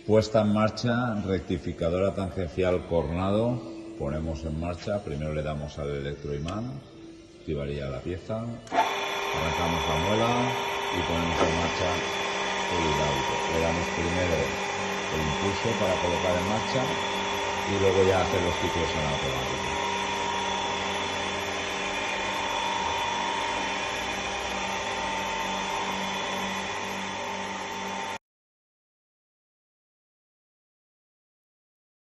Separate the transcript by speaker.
Speaker 1: Puesta en marcha, rectificadora tangencial Cornado. Ponemos en marcha, primero le damos al electroimán, activaría la pieza, arrancamos la muela y ponemos en marcha el hidráulico. Le damos primero el impulso para colocar en marcha y luego ya hacer los ciclos en automático.